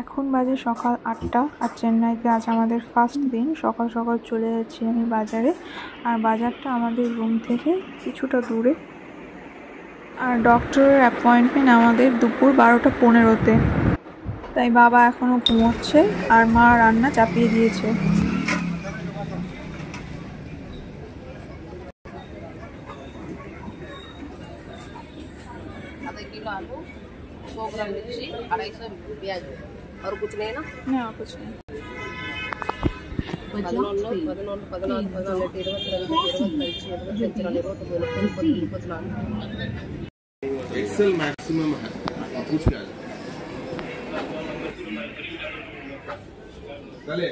এখন বাজে সকাল 8টা আর চেন্নাইতে আজ আমাদের ফার্স্ট দিন। সকাল সকাল চলে যাচ্ছি আমি বাজারে, আর বাজারটা আমাদের রুম থেকে কিছুটা দূরে। আর ডক্টরের অ্যাপয়েন্টমেন্ট আমাদের দুপুর 12:15-তে, তাই বাবা এখনও ঘুমোচ্ছে আর মা রান্না চাপিয়ে দিয়েছে। आलू 100 ग्राम मिर्ची 250 प्याज और कुछ नहीं ना? ना कुछ नहीं। 14 एक्सेल मैक्सिमम है, पूछ के आ चले।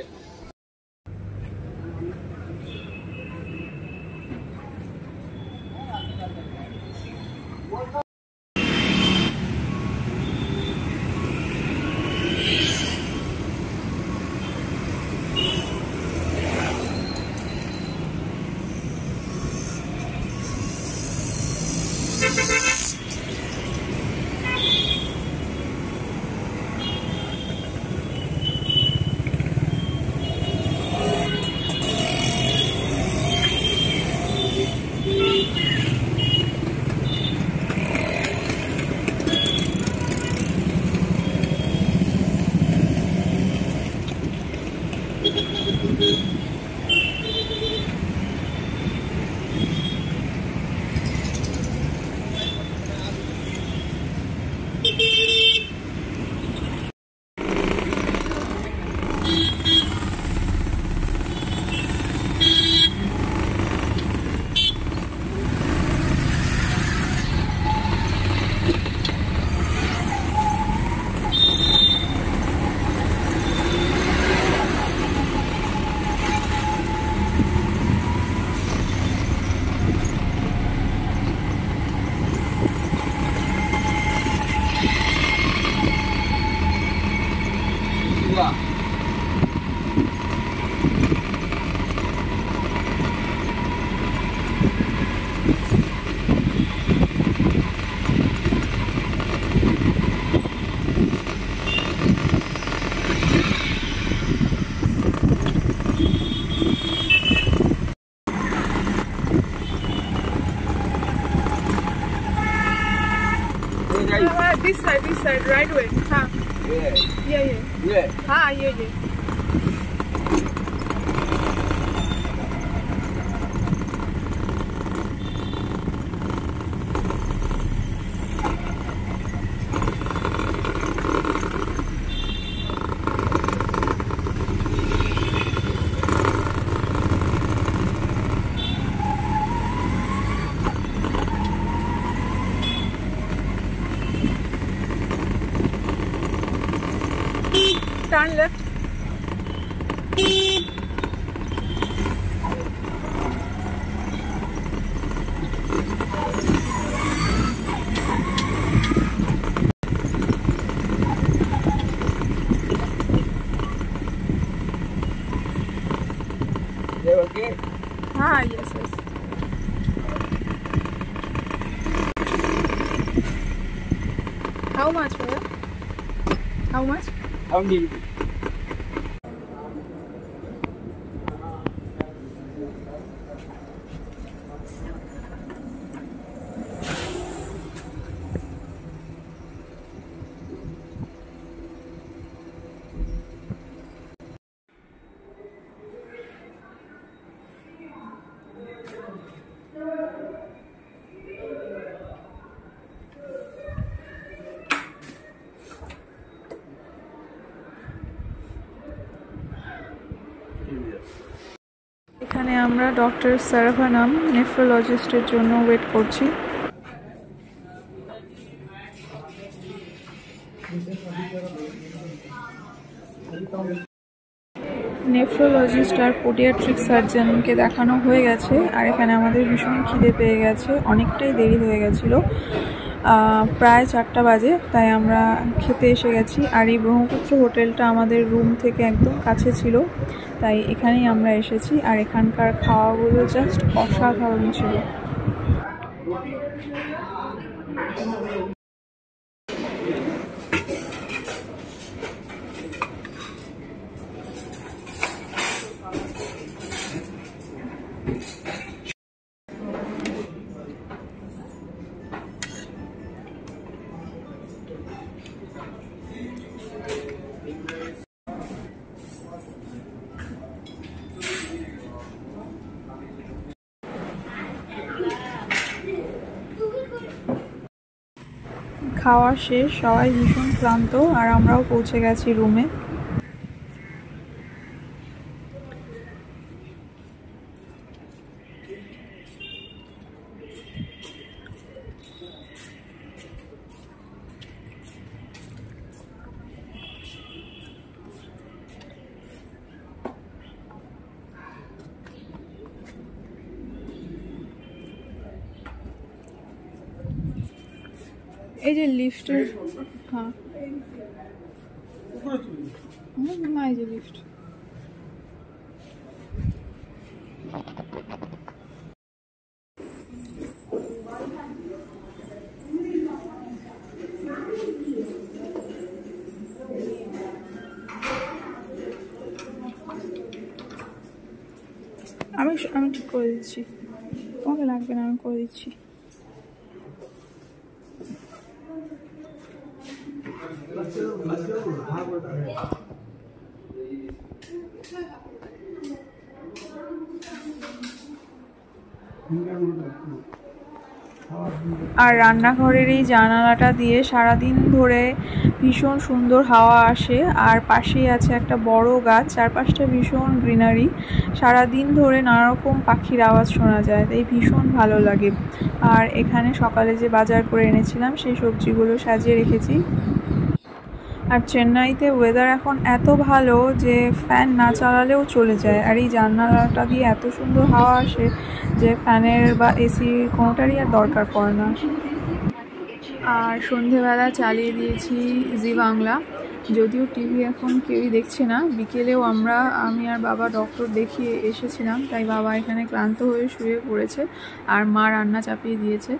This side, right way. हाँ. ये. हाँ ये. Turn left. Okay. Ah, yes. How much, brother? How much? How many? এখানে আমরা ডক্টর সারাভানাম নেফ্রোলজিস্টের জন্য ওয়েট করছি। নেফ্রোলজিস্ট আর পেডিয়াট্রিক সার্জনকে দেখানো হয়ে গেছে, আর এখানে আমাদের ভীষণ খিদে পেয়ে গেছে, অনেকটাই দেরি হয়ে গেছিলো, প্রায় 4টা বাজে, তাই আমরা খেতে এসে গেছি। আর এই ব্রহ্মপুত্র হোটেলটা আমাদের রুম থেকে একদম কাছে ছিল, তাই এখানেই আমরা এসেছি। আর এখানকার খাওয়াগুলো জাস্ট অসাধারণ ছিল। খাওয়া শেষ, সবাই ভীষণ ক্লান্ত আর আমরাও পৌঁছে গেছি রুমে। এই যে লিফটের, হ্যাঁ না, এই যে লিফট। আমি ঠিক করে দিচ্ছি, তোমাকে লাগবে না, আমি করে দিচ্ছি। আর রান্নাঘরের এই জানালাটা দিয়ে সারাদিন ধরে ভীষণ সুন্দর হাওয়া আসে, আর পাশেই আছে একটা বড় গাছ, চারপাশটা ভীষণ গ্রিনারি, সারাদিন ধরে নানা রকম পাখির আওয়াজ শোনা যায়, তাই ভীষণ ভালো লাগে। আর এখানে সকালে যে বাজার করে এনেছিলাম সেই সবজিগুলো সাজিয়ে রেখেছি। আর চেন্নাইতে ওয়েদার এখন এত ভালো যে ফ্যান না চালালেও চলে যায়, আর এই জানালাটা দিয়ে এত সুন্দর হাওয়া আসে যে ফ্যানের বা এসির কোনোটারই আর দরকার পড়ে না। আর সন্ধেবেলা চালিয়ে দিয়েছি জি বাংলা, যদিও টিভি এখন কেউই দেখছে না। বিকেলেও আমি আর বাবা ডক্টর দেখিয়ে এসেছিলাম, তাই বাবা এখানে ক্লান্ত হয়ে শুয়ে পড়েছে আর মা রান্না চাপিয়ে দিয়েছে।